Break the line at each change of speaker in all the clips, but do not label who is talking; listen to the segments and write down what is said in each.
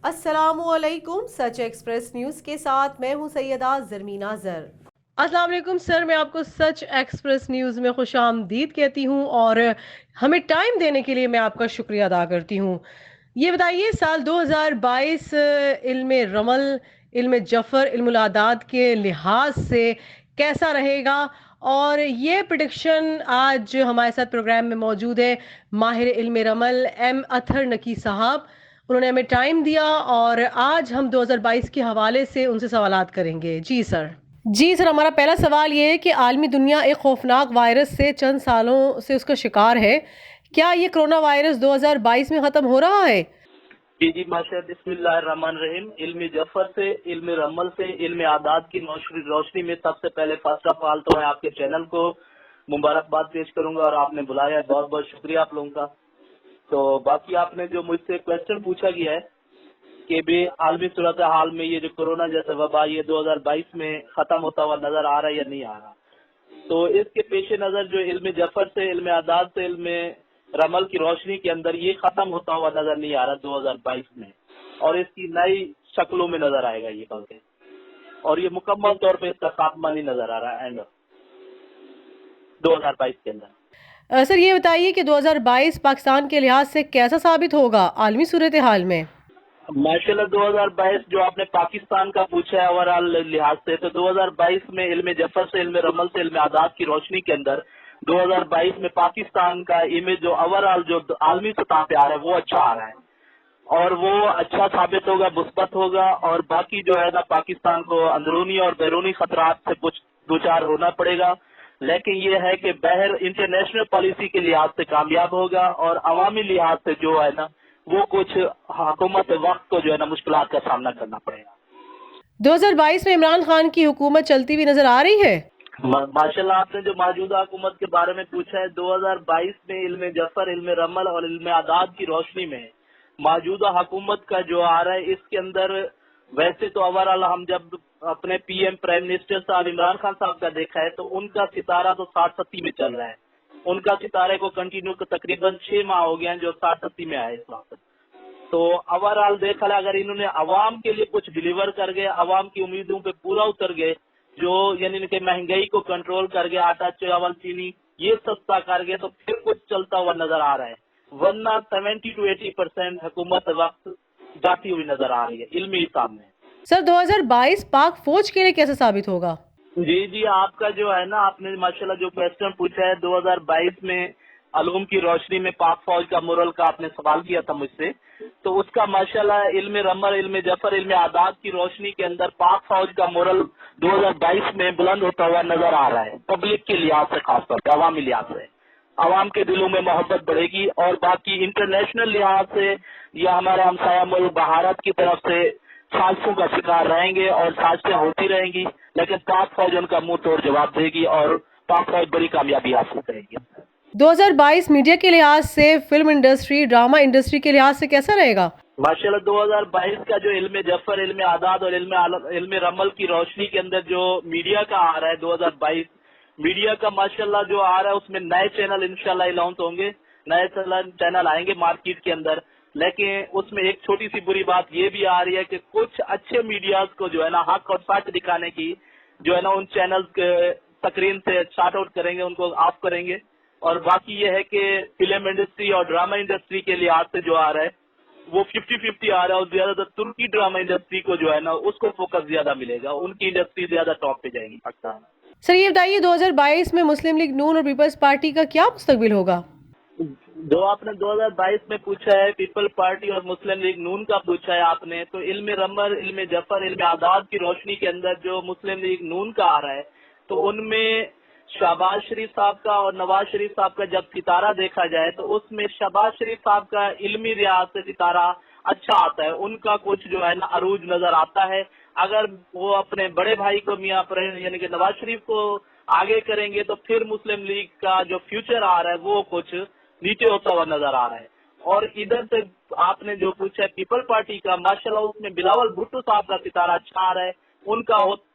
السلام علیکم، سچ express news کے ساتھ میں ہوں سیدہ زرمینہ زر۔ السلام علیکم سر، میں آپ کو سچ ایکسپریس نیوز میں خوش آمدید کہتی ہوں اور ہمیں ٹائم دینے کے لیے میں آپ کا شکریہ ادا کرتی ہوں۔ یہ بتائیے سال 2022 علم رمل، علم جفر، علم الاعداد کے لحاظ سے کیسا رہے گا؟ اور یہ پریڈکشن آج ہمارے ساتھ پروگرام میں موجود ہے ماہر علم رمل ایم اطہر نقی صاحب۔ انہوں نے ہمیں ٹائم دیا اور آج ہم 2022 کے حوالے سے ان سے سوالات کریں گے۔ جی سر۔ جی سر، ہمارا پہلا سوال یہ ہے کہ عالمی دنیا ایک خوفناک وائرس سے چند سالوں سے اس کا شکار ہے، کیا یہ کرونا وائرس 2022 میں ختم ہو رہا ہے؟
جی ماشاء بسم اللہ الرحمن الرحیم۔ علم جفر سے، علم رمل سے، علم اعداد کی روشنی میں سب سے پہلے فرسٹ آف آل تو میں آپ کے چینل کو مبارکباد پیش کروں گا اور آپ نے بلایا، بہت بہت شکریہ آپ لوگوں کا۔ تو باقی آپ نے جو مجھ سے کویشچن پوچھا گیا ہے کہ بھی عالمی صورتحال میں یہ جو کرونا جیسا وبا یہ 2022 میں ختم ہوتا ہوا نظر آ رہا ہے یا نہیں آ رہا، تو اس کے پیش نظر جو علم جفر سے، علم اعداد سے، علم رمل کی روشنی کے اندر یہ ختم ہوتا ہوا نظر نہیں آ رہا 2022 میں، اور اس کی نئی شکلوں میں نظر آئے گا یہ بلکہ، اور یہ مکمل طور پہ اس کا خاتمہ نہیں نظر آ رہا ہے اینڈ 2022 کے اندر۔
سر یہ بتائیے کہ 2022 پاکستان کے لحاظ سے کیسا ثابت ہوگا عالمی صورتحال میں؟
ماشاءاللہ 2022 جو آپ نے پاکستان کا پوچھا ہے اوورال لحاظ سے، تو 2022 میں علم جفر سے، علم رمل سے، علم اعداد کی روشنی کے اندر 2022 میں پاکستان کا امیج جو اوورال جو عالمی سطح پہ آ رہا ہے وہ اچھا آ رہا ہے، اور وہ اچھا ثابت ہوگا، مثبت ہوگا، اور باقی جو ہے نا پاکستان کو اندرونی اور بیرونی خطرات سے کچھ دوچار ہونا پڑے گا، لیکن یہ ہے کہ بہر انٹرنیشنل پالیسی کے لحاظ سے کامیاب ہوگا، اور عوامی لحاظ سے جو ہے نا وہ کچھ حکومت وقت کو جو ہے نا مشکلات کا سامنا کرنا پڑے گا۔
2022 میں عمران خان کی حکومت چلتی ہوئی نظر آ رہی ہے؟
ماشاءاللہ آپ نے جو موجودہ حکومت کے بارے میں پوچھا ہے، 2022 میں علم جفر، علم رمل اور علم اعداد کی روشنی میں موجودہ حکومت کا جو آ رہا ہے اس کے اندر ویسے تو اوورال ہم جب اپنے پی ایم پرائم منسٹر صاحب عمران خان صاحب کا دیکھا ہے تو ان کا ستارہ تو 60-70 میں چل رہا ہے، ان کا ستارے کو کنٹینیو تقریباً 6 ماہ ہو گئے ہیں جو 60-70 میں آئے اس وقت۔ تو اوورال دیکھا ہے اگر انہوں نے عوام کے لیے کچھ ڈیلیور کر گئے، عوام کی امیدوں پہ پورا اتر گئے، جو یعنی کہ مہنگائی کو کنٹرول کر گئے، آٹا چاول چینی یہ سستا کر گئے، تو پھر کچھ چلتا ہوا نظر آ رہا ہے، ورنہ 70 to 80% حکومت وقت جاتی ہوئی نظر آ رہی ہے علمی حساب میں۔
سر 2022 پاک فوج کے لیے کیسا ثابت ہوگا؟
جی آپ کا جو ہے نا آپ نے ماشاءاللہ جو کویشچن پوچھا ہے 2022 میں علوم کی روشنی میں پاک فوج کا مورل کا آپ نے سوال کیا تھا مجھ سے، تو اس کا ماشاءاللہ علم رمل، علم جفر، علم اعداد کی روشنی کے اندر پاک فوج کا مورل 2022 میں بلند ہوتا ہوا نظر آ رہا ہے، پبلک کے لحاظ سے، خاص طور پہ عوامی لحاظ سے عوام کے دلوں میں محبت بڑھے گی، اور باقی انٹرنیشنل لحاظ سے یا ہمارے ہمسایہ ملک بھارت کی طرف سے سازشوں کا شکار رہیں گے اور سازشیں ہوتی رہیں گی، لیکن پاک فوج ان کا منہ توڑ جواب دے گی اور پاک فوج بڑی کامیابی حاصل کرے گی۔
2022 میڈیا کے لحاظ سے، فلم انڈسٹری، ڈرامہ انڈسٹری کے لحاظ سے کیسا رہے گا؟
ماشاءاللہ 2022 کا جو علم جفر، علم اعداد اور علم رمل کی روشنی کے اندر جو میڈیا کا آ رہا ہے 2022 میڈیا کا ماشاءاللہ جو آ رہا ہے اس میں نئے چینل انشاءاللہ الاؤنس ہوں گے، نئے چینل آئیں گے مارکیٹ کے اندر، لیکن اس میں ایک چھوٹی سی بری بات یہ بھی آ رہی ہے کہ کچھ اچھے میڈیاز کو جو ہے نا حق اور سچ دکھانے کی جو ہے نا ان چینل کے سکرین سے شارٹ آؤٹ کریں گے، ان کو آف کریں گے، اور باقی یہ ہے کہ فلم انڈسٹری اور ڈرامہ انڈسٹری کے لحاظ سے جو آ رہا ہے وہ 50-50 آ رہا ہے، اور زیادہ تر ترکی ڈرامہ انڈسٹری کو جو ہے نا اس کو فوکس زیادہ ملے گا، ان کی انڈسٹری زیادہ ٹاپ پہ جائے گی پاکستان۔
سر یہ بتائیے 2022 میں مسلم لیگ نون اور پیپلز پارٹی کا کیا مستقبل ہوگا؟
جو آپ نے 2022 میں پوچھا ہے پیپل پارٹی اور مسلم لیگ نون کا پوچھا ہے آپ نے، تو علم رمل، علم جفر، علم اعداد کی روشنی کے اندر جو مسلم لیگ نون کا آ رہا ہے تو ان میں شہباز شریف صاحب کا اور نواز شریف صاحب کا جب ستارہ دیکھا جائے تو اس میں شہباز شریف صاحب کا علمی ریاض سے ستارہ اچھا آتا ہے، ان کا کچھ جو ہے نا عروج نظر آتا ہے، اگر وہ اپنے بڑے بھائی کو میاں یعنی کہ نواز شریف کو آگے کریں گے تو پھر مسلم لیگ کا جو فیوچر آ رہا ہے وہ کچھ نیچے ہوتا ہوا نظر آ رہا ہے۔ اور ادھر سے آپ نے جو پوچھا ہے پیپل پارٹی کا، ماشاءاللہ اس میں بلاول بھٹو صاحب کا ستارہ اچھا آ رہا ہے،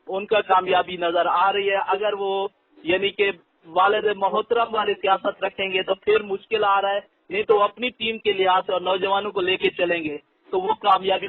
ان کا کامیابی نظر آ رہی ہے، اگر وہ یعنی کہ والد محترم والی سیاست رکھیں گے تو پھر مشکل آ رہا ہے، نہیں تو اپنی ٹیم کے لحاظ سے اور نوجوانوں کو لے کے چلیں گے تو وہ کامیابی